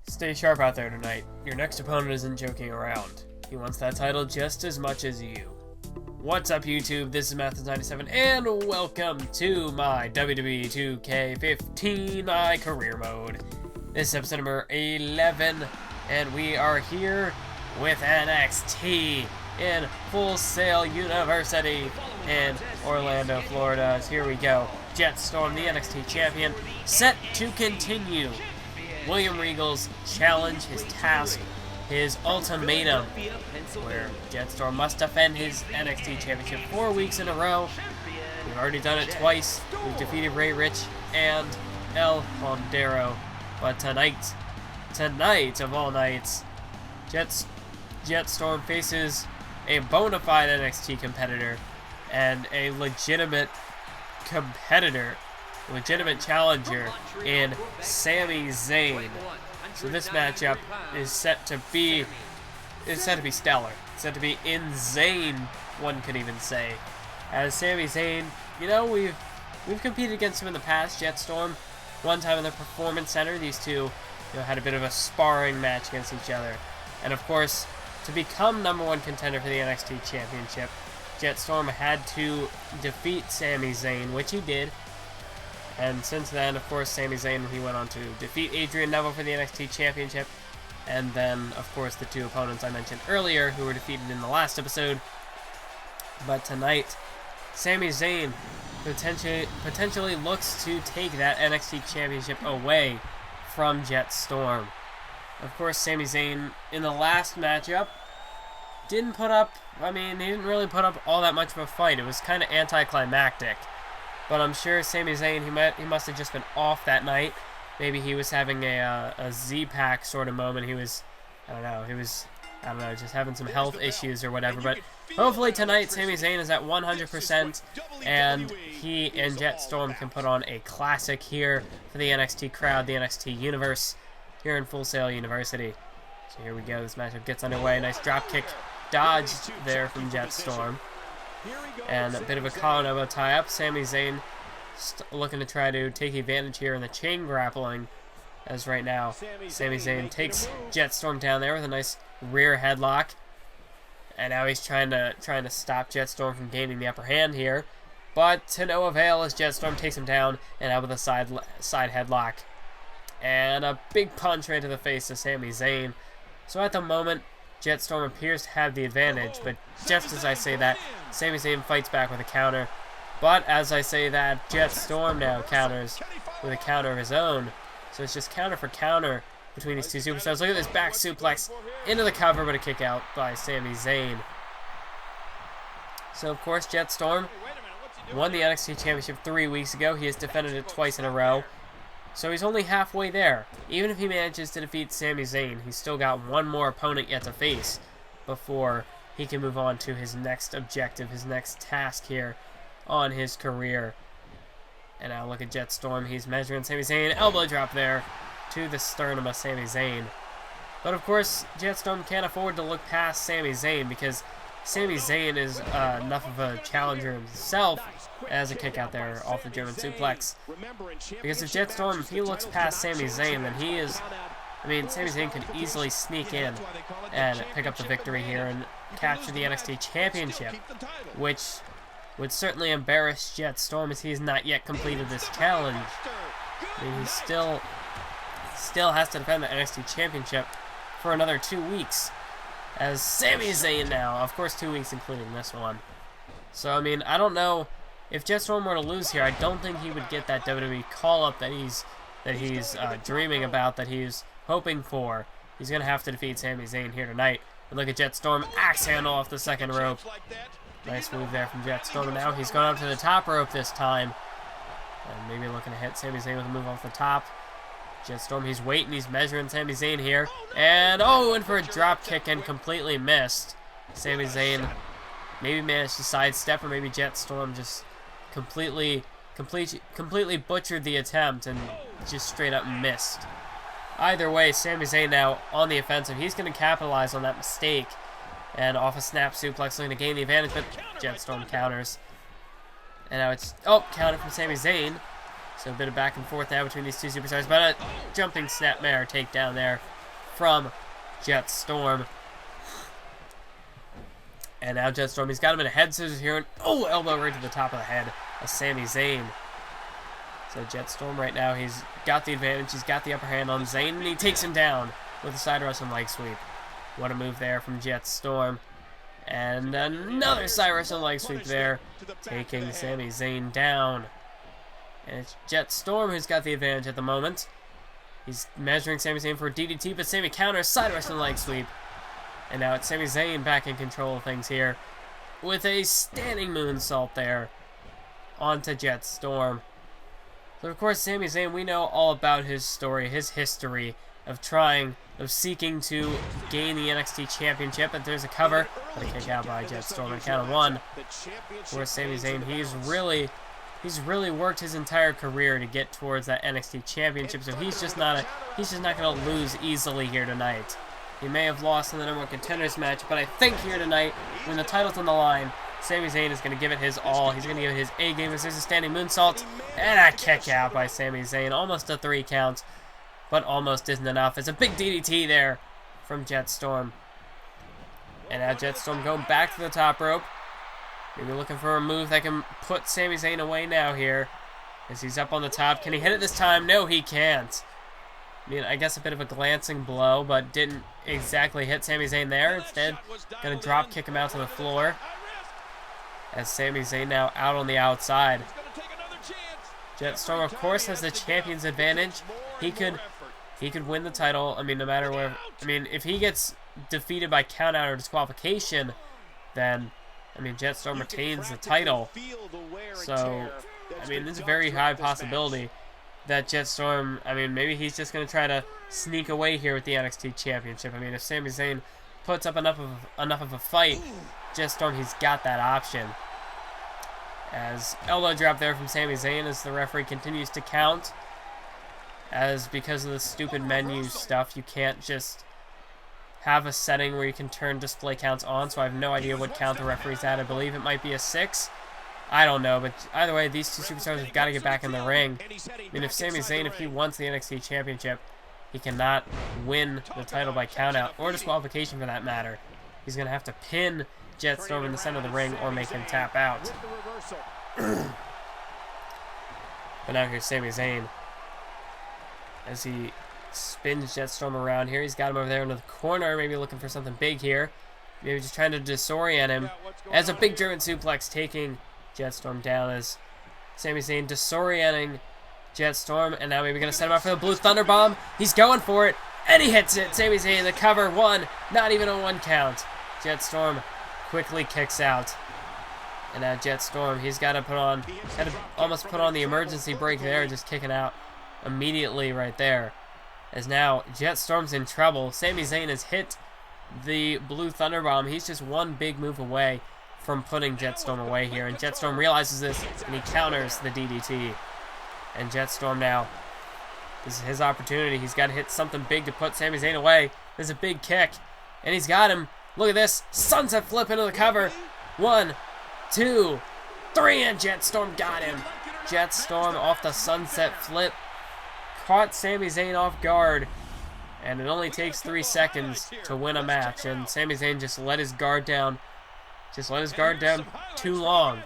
Stay sharp out there tonight. Your next opponent isn't joking around. He wants that title just as much as you. What's up, YouTube? This is Mathis97, and welcome to my WWE 2K15 my career mode. This is episode number 11, and we are here with NXT in Full Sail University in Orlando, Florida. So here we go. Jett Storm, the NXT champion, set to continue William Regal's challenge, his task, his ultimatum, where Jett Storm must defend his NXT Championship 4 weeks in a row. We've already done it twice. We've defeated Ray Rich and El Hondero. But tonight of all nights, Jett Storm faces a bona fide NXT competitor and a legitimate challenger in Sami Zayn. So this matchup is set to be stellar. It's set to be insane, one could even say. As Sami Zayn, you know, we've competed against him in the past. Jett Storm, one time in the Performance Center, these two, had a bit of a sparring match against each other. And of course, to become #1 contender for the NXT Championship, Jett Storm had to defeat Sami Zayn, which he did. And since then, of course, Sami Zayn, he went on to defeat Adrian Neville for the NXT Championship. And then, of course, the two opponents I mentioned earlier, who were defeated in the last episode. But tonight, Sami Zayn potentially looks to take that NXT Championship away from Jett Storm. Of course, Sami Zayn, in the last matchup, he didn't really put up all that much of a fight. It was kind of anticlimactic. But I'm sure Sami Zayn, he must have just been off that night. Maybe he was having a Z-Pack sort of moment. He was, just having some health issues or whatever. But hopefully tonight, Sami Zayn is at 100%, and he and Jett Storm can put on a classic here for the NXT crowd, the NXT universe, here in Full Sail University. So here we go. This matchup gets underway. Nice dropkick dodge there from Jett Storm. And a bit of a collar elbow tie-up. Sami Zayn looking to try to take advantage here in the chain grappling, as right now Sami Zayn takes Jett Storm down there with a nice rear headlock. And now he's trying to stop Jett Storm from gaining the upper hand here. But to no avail as Jett Storm takes him down and out with a side headlock. And a big punch right to the face of Sami Zayn. So at the moment, Jett Storm appears to have the advantage, but just as I say that, Sami Zayn fights back with a counter. But as I say that, Jett Storm now counters with a counter of his own. So it's just counter for counter between these two superstars. Look at this back suplex into the cover, but a kick out by Sami Zayn. So of course, Jett Storm won the NXT Championship 3 weeks ago. He has defended it twice in a row. So he's only halfway there. Even if he manages to defeat Sami Zayn, he's still got one more opponent yet to face before he can move on to his next objective, his next task here on his career. And now look at Jett Storm. He's measuring Sami Zayn. Elbow drop there to the sternum of Sami Zayn. But of course, Jett Storm can't afford to look past Sami Zayn because Sami Zayn is enough of a challenger himself, as a kick out there off the German suplex. Because if Jett Storm, if he looks past Sami Zayn, then he is... Sami Zayn could easily sneak in and pick up the victory here and capture the NXT Championship, which would certainly embarrass Jett Storm as he has not yet completed this challenge. He still has to defend the NXT Championship for another 2 weeks. As Sami Zayn now, of course 2 weeks including this one. So, I don't know. If Jett Storm were to lose here, I don't think he would get that WWE call-up that he's dreaming about, that he's hoping for. He's going to have to defeat Sami Zayn here tonight. And look at Jett Storm, axe handle off the second rope. Nice move there from Jett Storm. And now he's going up to the top rope this time. And maybe looking to hit Sami Zayn with a move off the top. Jett Storm, he's waiting, he's measuring Sami Zayn here. And, in for a drop kick and completely missed. Sami Zayn maybe managed to sidestep, or maybe Jett Storm just completely butchered the attempt and just straight up missed. Either way, Sami Zayn now on the offensive. He's going to capitalize on that mistake. And off a snap suplex, looking to gain the advantage, but Jett Storm counters. And now it's, counter from Sami Zayn. So a bit of back and forth now between these two superstars, but a jumping snapmare takedown there from Jett Storm. And now Jett Storm, he's got him in a head scissors here, and oh, elbow right to the top of the head of Sami Zayn. So Jett Storm right now, he's got the advantage, he's got the upper hand on Zayn, and he takes him down with a side Russian leg sweep. What a move there from Jett Storm. And another side Russian leg sweep there, taking Sami Zayn down. And it's Jett Storm who's got the advantage at the moment. He's measuring Sami Zayn for a DDT, but Sami counters, side Russian leg sweep. And now it's Sami Zayn back in control of things here with a standing moonsault there onto Jett Storm. So of course Sami Zayn, we know all about his story, his history of seeking to gain the NXT Championship. But there's a cover, but a kick out by Jett Storm on count of one. Of course Sami Zayn, he's really worked his entire career to get towards that NXT Championship, so he's just not going to lose easily here tonight. He may have lost in the #1 Contenders match, but I think here tonight, when the title's on the line, Sami Zayn is going to give it his all. He's going to give it his A-game. There's a standing moonsault, and a kick out by Sami Zayn. Almost a 3 count, but almost isn't enough. It's a big DDT there from Jett Storm. And now Jett Storm going back to the top rope. Maybe looking for a move that can put Sami Zayn away now here, as he's up on the top. Can he hit it this time? No, he can't. I mean, I guess a bit of a glancing blow, but didn't exactly hit Sami Zayn there. Instead, going to drop kick him out to the floor. As Sami Zayn now out on the outside. Jett Storm, of course, has the champion's advantage. He could win the title. I mean, no matter where. I mean, if he gets defeated by countout or disqualification, then, I mean, Jett Storm retains the title. So, I mean, there's a very high possibility that Jett Storm, I mean, maybe he's just going to try to sneak away here with the NXT Championship. I mean, if Sami Zayn puts up enough of a fight, Jett Storm, he's got that option. As elbow drop there from Sami Zayn as the referee continues to count. As because of the stupid menu stuff, you can't just have a setting where you can turn display counts on, so I have no idea what count the referee's at. I believe it might be a 6. I don't know, but either way, these two superstars have got to get back in the ring. I mean, if Sami Zayn, if he wants the NXT Championship, he cannot win the title by countout, or disqualification for that matter. He's going to have to pin Jett Storm in the center of the ring or make him tap out. But now here's Sami Zayn. As he spins Jett Storm around here, he's got him over there into the corner, maybe looking for something big here. Maybe just trying to disorient him. As a big German suplex taking Jett Storm down, as Sami Zayn disorienting Jett Storm, and now maybe going to set him up for the Blue Thunder Bomb. He's going for it, and he hits it. Sami Zayn, the cover, 1, not even a 1 count. Jett Storm quickly kicks out. And now Jett Storm, he's got to almost put on the emergency brake there, just kicking out immediately right there. As now Jett Storm's in trouble. Sami Zayn has hit the Blue Thunder Bomb. He's just one big move away from putting Jett Storm away here, and Jett Storm realizes this, and he counters the DDT. And Jett Storm now, this is his opportunity. He's got to hit something big to put Sami Zayn away. There's a big kick, and he's got him. Look at this, sunset flip into the cover. 1, 2, 3, and Jett Storm got him. Jett Storm off the sunset flip caught Sami Zayn off guard, and it only takes 3 seconds to win a match, and Sami Zayn just let his guard down. Too long.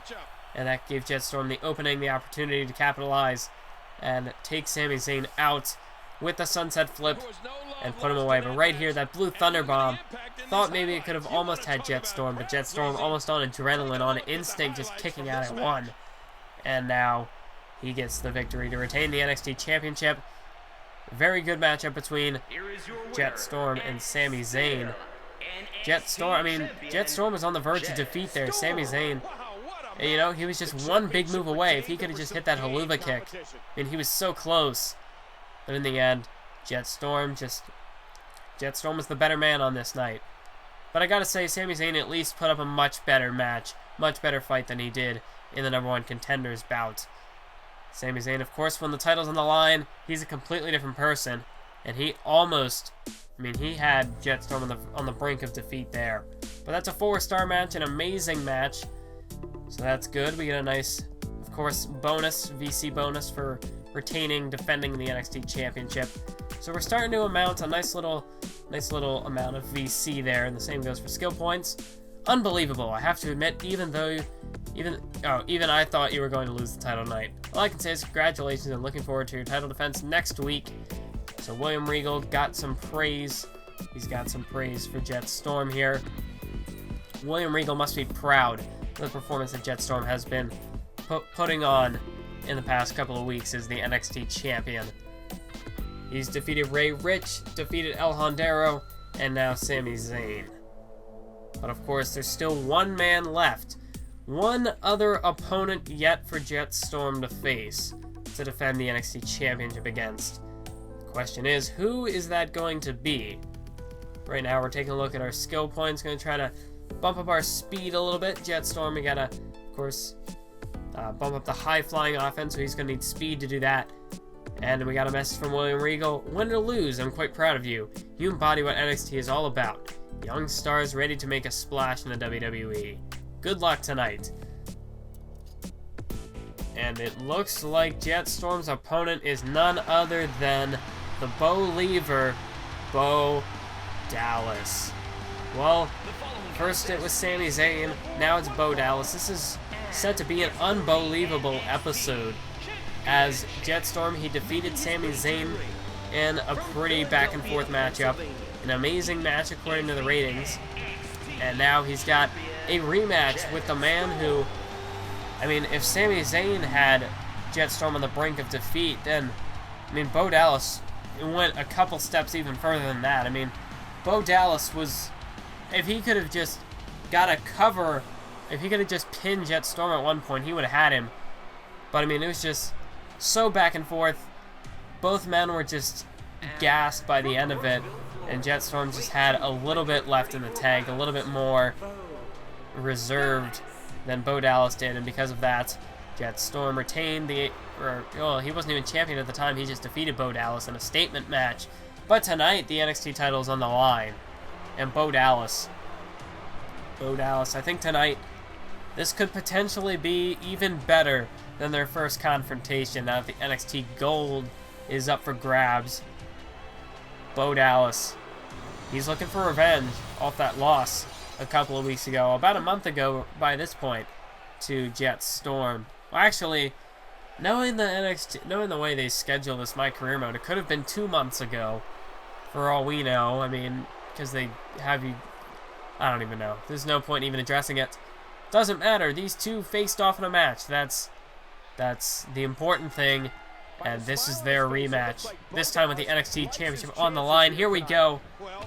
And that gave Jett Storm the opening, the opportunity to capitalize and take Sami Zayn out with the sunset flip and put him away. But right here, that Blue Thunder Bomb, thought maybe it could have almost had Jett Storm, but Jett Storm almost on adrenaline, on instinct, just kicking out at 1. And now he gets the victory to retain the NXT Championship. Very good matchup between Jett Storm and Sami Zayn. Jett Storm was on the verge of defeat there. Sami Zayn, you know, he was just one big move away. If he could have just hit that haluva kick, I mean, he was so close. But in the end, Jett Storm was the better man on this night. But I gotta say, Sami Zayn at least put up a much better match, much better fight than he did in the #1 Contenders bout. Sami Zayn, of course, when the title's on the line, he's a completely different person. And he almost, I mean, he had Jett Storm on the brink of defeat there. But that's a 4-star match, an amazing match. So that's good. We get a nice, of course, VC bonus for defending the NXT Championship. So we're starting to amount a nice little Nice little amount of VC there, and the same goes for skill points. Unbelievable, I have to admit, even I thought you were going to lose the title tonight. All I can say is congratulations and looking forward to your title defense next week. So William Regal got some praise. He's got some praise for Jett Storm here. William Regal must be proud of the performance that Jett Storm has been putting on in the past couple of weeks as the NXT champion. He's defeated Ray Rich, defeated El Hondero, and now Sami Zayn. But of course, there's still one man left. One other opponent yet for Jett Storm to face to defend the NXT Championship against. The question is, who is that going to be? Right now, we're taking a look at our skill points. Going to try to bump up our speed a little bit. Jett Storm, we gotta, of course, bump up the high-flying offense, so he's going to need speed to do that. And we got a message from William Regal. Win or lose, I'm quite proud of you. You embody what NXT is all about. Young stars ready to make a splash in the WWE. Good luck tonight. And it looks like Jett Storm's opponent is none other than the Bo Lever, Bo Dallas. Well, first it was Sami Zayn, now it's Bo Dallas. This is set to be an unbelievable episode, as Jett Storm, he defeated Sami Zayn in a pretty back and forth matchup. An amazing match according to the ratings. And now he's got a rematch with the man who, I mean, if Sami Zayn had Jett Storm on the brink of defeat, then, I mean, Bo Dallas went a couple steps even further than that. I mean, Bo Dallas was, if he could have just got a cover, if he could have just pinned Jett Storm at one point, he would have had him. But, I mean, it was just so back and forth. Both men were just gassed by the end of it, and Jett Storm just had a little bit left in the tank, a little bit more reserved than Bo Dallas did, and because of that, Jett Storm retained the, well, he wasn't even champion at the time, he just defeated Bo Dallas in a statement match. But tonight, the NXT title is on the line, and Bo Dallas, I think tonight, this could potentially be even better than their first confrontation now that the NXT Gold is up for grabs. Bo Dallas, he's looking for revenge off that loss a couple of weeks ago, about a month ago by this point, to Jett Storm. Well, actually, knowing the way they schedule this My Career Mode, it could have been 2 months ago, for all we know. I mean, because they have you, I don't even know. There's no point even addressing it. Doesn't matter. These two faced off in a match. That's the important thing. And this is their rematch. This time with the NXT Championship on the line. Here we go.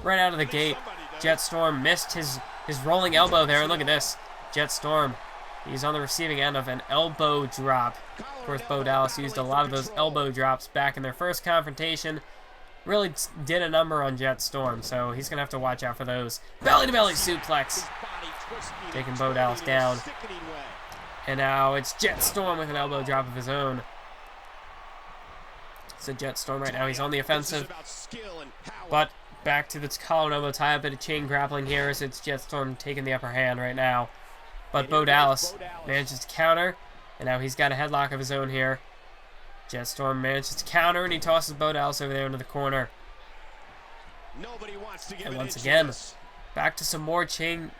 Right out of the gate. Jett Storm missed his rolling elbow there. And look at this. Jett Storm, he's on the receiving end of an elbow drop. Of course, Bo Dallas used a lot of those elbow drops back in their first confrontation. Really did a number on Jett Storm, so he's going to have to watch out for those. Belly-to-belly suplex. Taking Bo Dallas down. And now it's Jett Storm with an elbow drop of his own. So Jett Storm right now, he's on the offensive. But back to the collar and elbow tie-up, bit of chain grappling here as it's Jett Storm taking the upper hand right now. But Bo Dallas manages to counter, and now he's got a headlock of his own here. Jett Storm manages to counter, and he tosses Bo Dallas over there into the corner. And once again, back to some more chain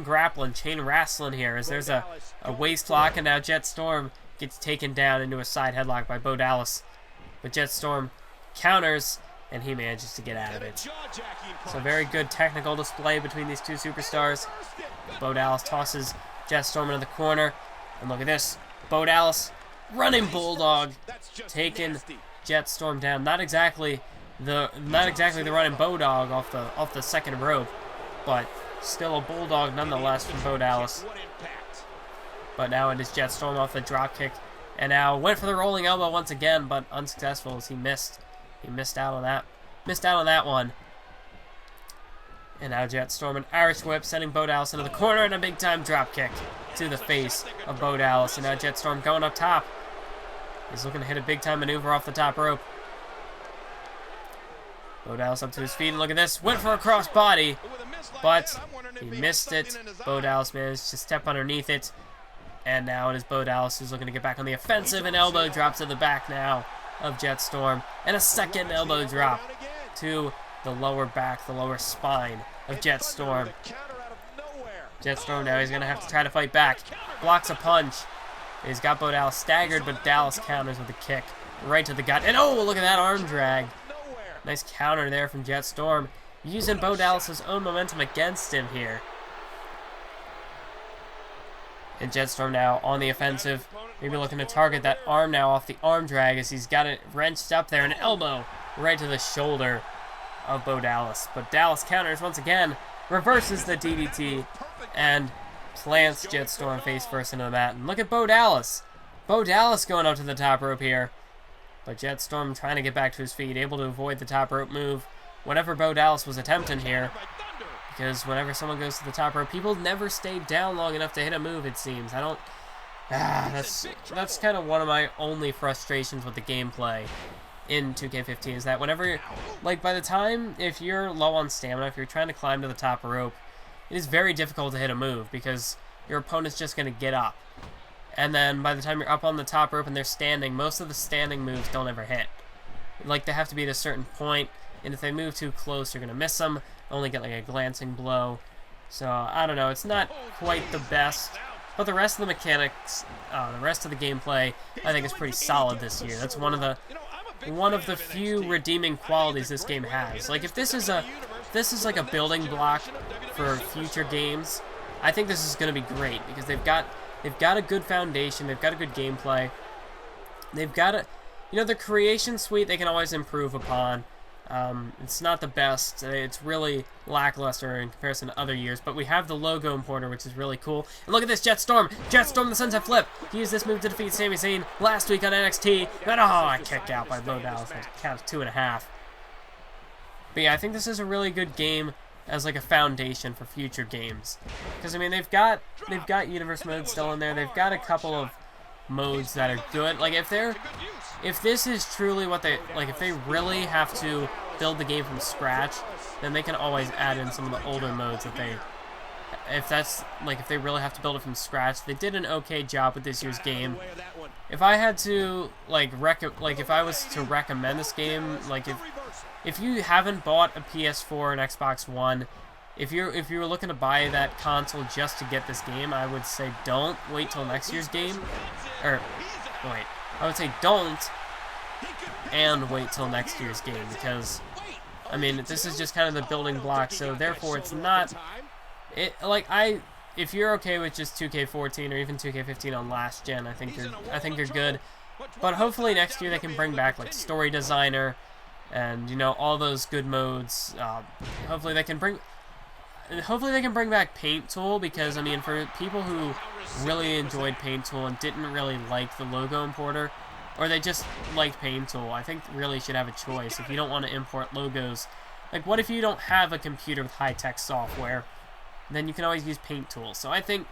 grappling, chain wrestling here, as there's a waist lock, and now Jett Storm gets taken down into a side headlock by Bo Dallas. But Jett Storm counters, and he manages to get out of it. So very good technical display between these two superstars. Bo Dallas tosses Jett Storm into the corner, and look at this, Bo Dallas, running bulldog, taking Jett Storm down. Not exactly the running bulldog off the second rope, but still a bulldog nonetheless from Bo Dallas. But now it is Jett Storm off the drop kick, and now went for the rolling elbow once again, but unsuccessful as he missed. He missed out on that one. And now Jett Storm, an Irish whip, sending Bo Dallas into the corner, and a big time drop kick to the face of Bo Dallas. And now Jett Storm going up top. He's looking to hit a big time maneuver off the top rope. Bo Dallas up to his feet, and look at this. Went for a cross body, but he missed it. Bo Dallas managed to step underneath it. And now it is Bo Dallas who's looking to get back on the offensive. An elbow drop to the back now of Jett Storm. And a second elbow drop to the lower back, the lower spine of Jett Storm. Jett Storm now, he's going to have to try to fight back. Blocks a punch. He's got Bo Dallas staggered, but Dallas counters with a kick right to the gut. And oh, look at that arm drag. Nice counter there from Jett Storm, using Bo Dallas' own momentum against him here. And Jett Storm now on the offensive. Maybe looking to target that arm now off the arm drag as he's got it wrenched up there. An elbow right to the shoulder of Bo Dallas. But Dallas counters once again, reverses the DDT, and plants Jett Storm face first into the mat. And look at Bo Dallas. Bo Dallas going up to the top rope here. But Jett Storm trying to get back to his feet, able to avoid the top rope move. Whatever Bo Dallas was attempting here. Because whenever someone goes to the top rope, people never stay down long enough to hit a move, it seems. That's kind of one of my only frustrations with the gameplay in 2K15 is that whenever, like, by the time, if you're low on stamina, if you're trying to climb to the top rope, it is very difficult to hit a move because your opponent's just going to get up. And then by the time you're up on the top rope and they're standing, most of the standing moves don't ever hit. Like, they have to be at a certain point, and if they move too close, you're going to miss them, only get like a glancing blow. So, I don't know, it's not quite the best. But the rest of the mechanics, the rest of the gameplay, I think is pretty solid this year. That's one of the few redeeming qualities this game has. Like, if this is like a building block for future games, I think this is going to be great because they've got a good foundation, they've got a good gameplay, they've got a, the creation suite they can always improve upon. It's not the best. It's really lackluster in comparison to other years, but we have the logo importer, which is really cool. And look at this, Jett Storm! Jett Storm, the sunset flip! He used this move to defeat Sami Zayn last week on NXT, and a kick out by Bo Dallas. Count of 2.5. But yeah, I think this is a really good game as like a foundation for future games. Because, I mean, they've got universe modes still in there. They've got a couple of modes that are good. Like, if this is truly what they, like, if they really have to build the game from scratch, then they can always add in some of the older modes that they, if they really have to build it from scratch. They did an okay job with this year's game. If I had to, if I was to recommend this game, like, if you haven't bought a PS4 and Xbox One, if you were looking to buy that console just to get this game, I would say don't wait till next year's game. I would say don't and wait till next year's game because, I mean, this is just kind of the building block, so therefore it's not, if you're okay with just 2K14 or even 2K15 on last gen, I think you're good. But hopefully next year they can bring back like Story Designer and all those good modes. Hopefully they can bring back Paint Tool because, I mean, for people who really enjoyed Paint Tool and didn't really like the logo importer, or they just liked Paint Tool, I think really should have a choice. If you don't want to import logos, like, what if you don't have a computer with high-tech software? Then you can always use Paint Tool. So I think,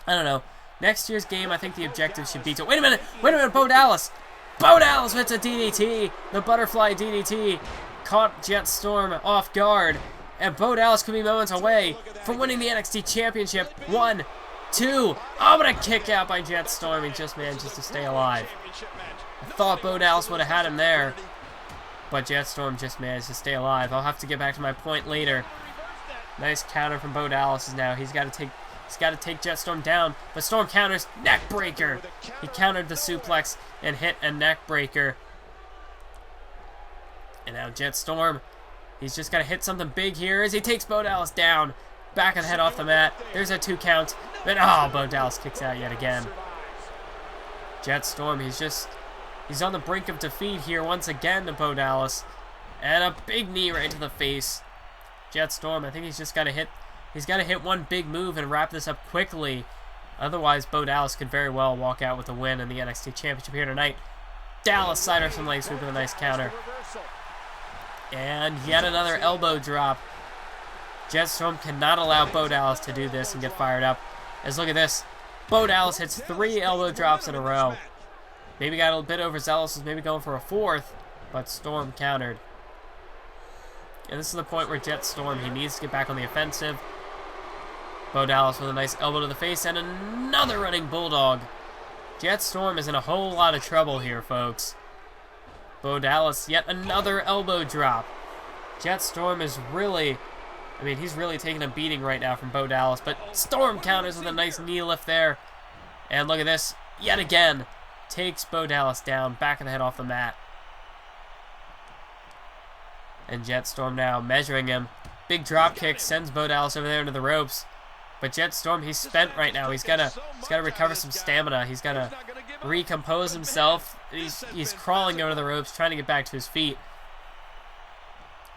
I don't know, next year's game, I think the objective should be to, wait a minute, Bo Dallas! Bo Dallas hits a DDT! The butterfly DDT caught Jett Storm off guard. And Bo Dallas could be moments away from winning the NXT Championship. 1, 2. Oh, but a kick out by Jett Storm. He just managed to stay alive. I thought Bo Dallas would have had him there, but Jett Storm just managed to stay alive. I'll have to get back to my point later. Nice counter from Bo Dallas now. He's got to take Jett Storm down, but Storm counters, neck breaker. He countered the suplex and hit a neck breaker. And now Jett Storm, he's just got to hit something big here as he takes Bo Dallas down. Back of the head off the mat. There's a 2 count. Then, Bo Dallas kicks out yet again. Jett Storm, he's on the brink of defeat here once again to Bo Dallas. And a big knee right to the face. Jett Storm, I think he's got to hit one big move and wrap this up quickly. Otherwise, Bo Dallas could very well walk out with a win in the NXT Championship here tonight. Dallas side Russian leg sweep with a nice counter. And yet another elbow drop. Jett Storm cannot allow Bo Dallas to do this and get fired up. As look at this. Bo Dallas hits 3 elbow drops in a row. Maybe got a bit overzealous, was maybe going for a 4th, but Storm countered. And this is the point where Jett Storm, he needs to get back on the offensive. Bo Dallas with a nice elbow to the face and another running bulldog. Jett Storm is in a whole lot of trouble here, folks. Bo Dallas, yet another elbow drop. Jett Storm is really, I mean, he's really taking a beating right now from Bo Dallas, but Storm counters with a nice knee lift there. And look at this, yet again, takes Bo Dallas down, back of the head off the mat. And Jett Storm now measuring him. Big drop kick sends Bo Dallas over there into the ropes. But Jett Storm, he's spent right now. He's gotta recover some stamina. He's gotta recompose himself. He's crawling over the ropes, trying to get back to his feet.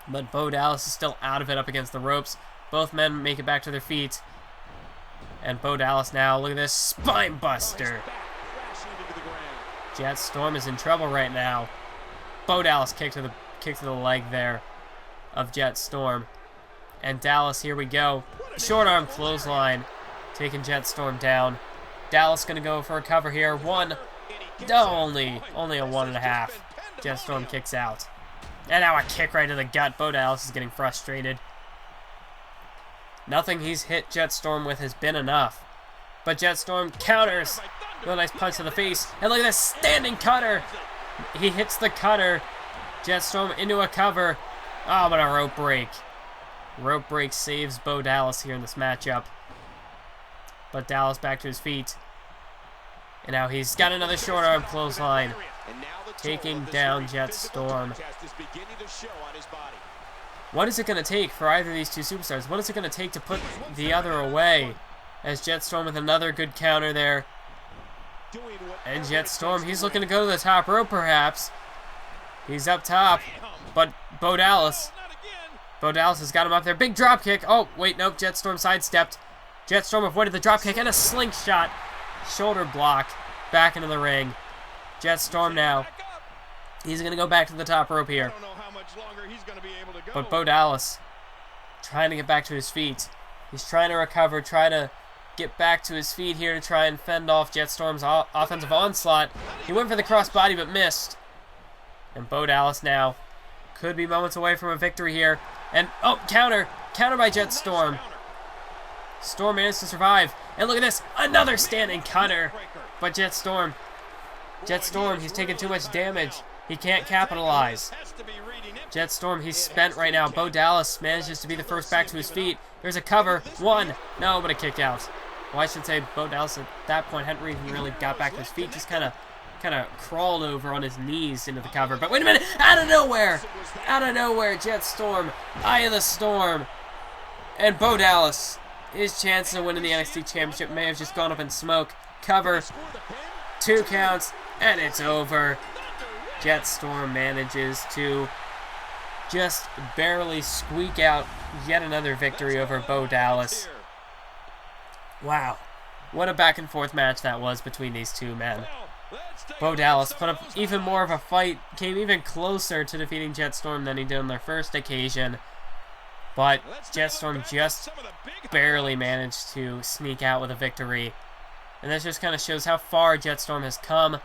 But Bo Dallas is still out of it up against the ropes. Both men make it back to their feet. And Bo Dallas now, look at this, spine buster. Jett Storm is in trouble right now. Bo Dallas kick to the leg there of Jett Storm. And Dallas, here we go. Short arm clothesline, taking Jett Storm down. Dallas gonna go for a cover here. One, no, only a 1.5. Jett Storm kicks out. And now a kick right to the gut. Bo Dallas is getting frustrated. Nothing he's hit Jett Storm with has been enough. But Jett Storm counters with a nice punch to the face. And look at this standing cutter. He hits the cutter. Jett Storm into a cover. Oh, but a rope break. Rope break saves Bo Dallas here in this matchup. But Dallas back to his feet. And now he's got another short arm clothesline. Taking down Jett Storm. What is it going to take for either of these two superstars? What is it going to take to put the other away? As Jett Storm with another good counter there. And Jett Storm, he's looking to go to the top rope perhaps. He's up top. But Bo Dallas has got him up there. Big drop kick. Oh, wait, nope. Jett Storm sidestepped. Jett Storm avoided the drop kick and a slingshot. Shoulder block. Back into the ring. Jett Storm now. He's going to go back to the top rope here. But Bo Dallas trying to get back to his feet. He's trying to recover, try to get back to his feet here to try and fend off Jett Storm's offensive onslaught. He went for the crossbody but missed. And Bo Dallas now could be moments away from a victory here. And, oh, counter by Jett Storm. Storm managed to survive. And look at this, another standing cutter. But Jett Storm, he's taking too much damage. He can't capitalize. Jett Storm, he's spent right now. Bo Dallas manages to be the first back to his feet. There's a cover. One. No, but a kick out. Well, I should say Bo Dallas at that point hadn't even really got back to his feet. Just kind of crawled over on his knees into the cover. But wait a minute. Out of nowhere, Jett Storm. Eye of the Storm. And Bo Dallas, his chances of winning the NXT Championship may have just gone up in smoke. Cover. 2 counts. And it's over. Jett Storm manages to just barely squeak out yet another victory over Bo Dallas. Wow. What a back and forth match that was between these two men. Bo Dallas put up even more of a fight, came even closer to defeating Jett Storm than he did on their first occasion. But Jett Storm just barely managed to sneak out with a victory. And this just kind of shows how far Jett Storm has come.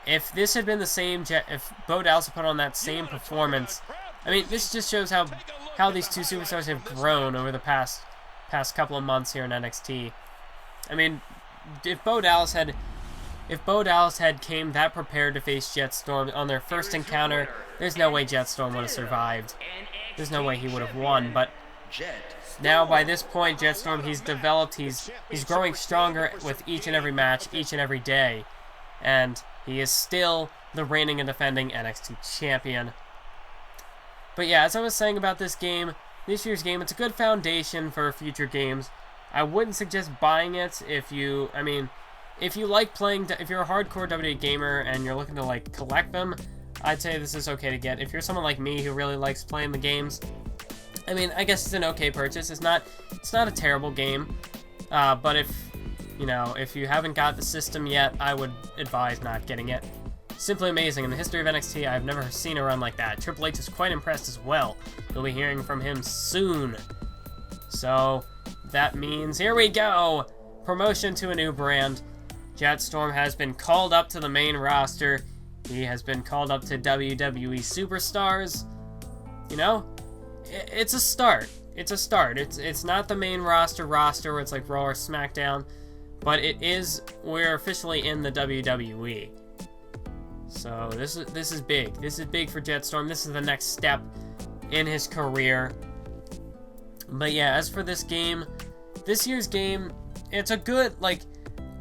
If this had been the same, if Bo Dallas had put on that same performance, I mean, this just shows how these two superstars have grown over the past couple of months here in NXT. I mean, if Bo Dallas had came that prepared to face Jett Storm on their first encounter, there's no way Jett Storm would have survived. There's no way he would have won. But now by this point, Jett Storm, he's developed, he's growing stronger with each and every match, each and every day, and he is still the reigning and defending NXT champion. But yeah, as I was saying about this game, this year's game, it's a good foundation for future games. I wouldn't suggest buying it if you like playing, if you're a hardcore WWE gamer and you're looking to like collect them, I'd say this is okay to get. If you're someone like me who really likes playing the games, I mean, I guess it's an okay purchase. It's not a terrible game, but if you haven't got the system yet, I would advise not getting it. Simply amazing. In the history of NXT, I've never seen a run like that. Triple H is quite impressed as well. You'll be hearing from him soon. So, that means, here we go! Promotion to a new brand. Jett Storm has been called up to the main roster. He has been called up to WWE Superstars. You know, it's a start. It's a start. It's not the main roster where it's like Raw or SmackDown. But we're officially in the WWE. So this is big. This is big for Jett Storm. This is the next step in his career. But yeah, as for this game, this year's game, it's a good, like,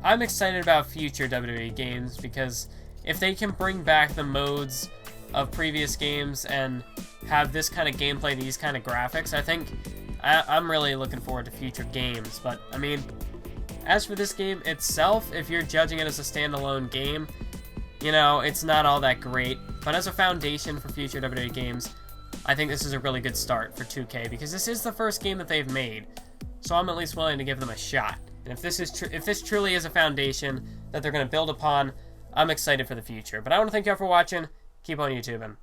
I'm excited about future WWE games because if they can bring back the modes of previous games and have this kind of gameplay, these kind of graphics, I think I'm really looking forward to future games. But, I mean, as for this game itself, if you're judging it as a standalone game, you know, it's not all that great. But as a foundation for future WWE games, I think this is a really good start for 2K because this is the first game that they've made. So I'm at least willing to give them a shot. And if this truly is a foundation that they're going to build upon, I'm excited for the future. But I want to thank y'all for watching. Keep on YouTubing.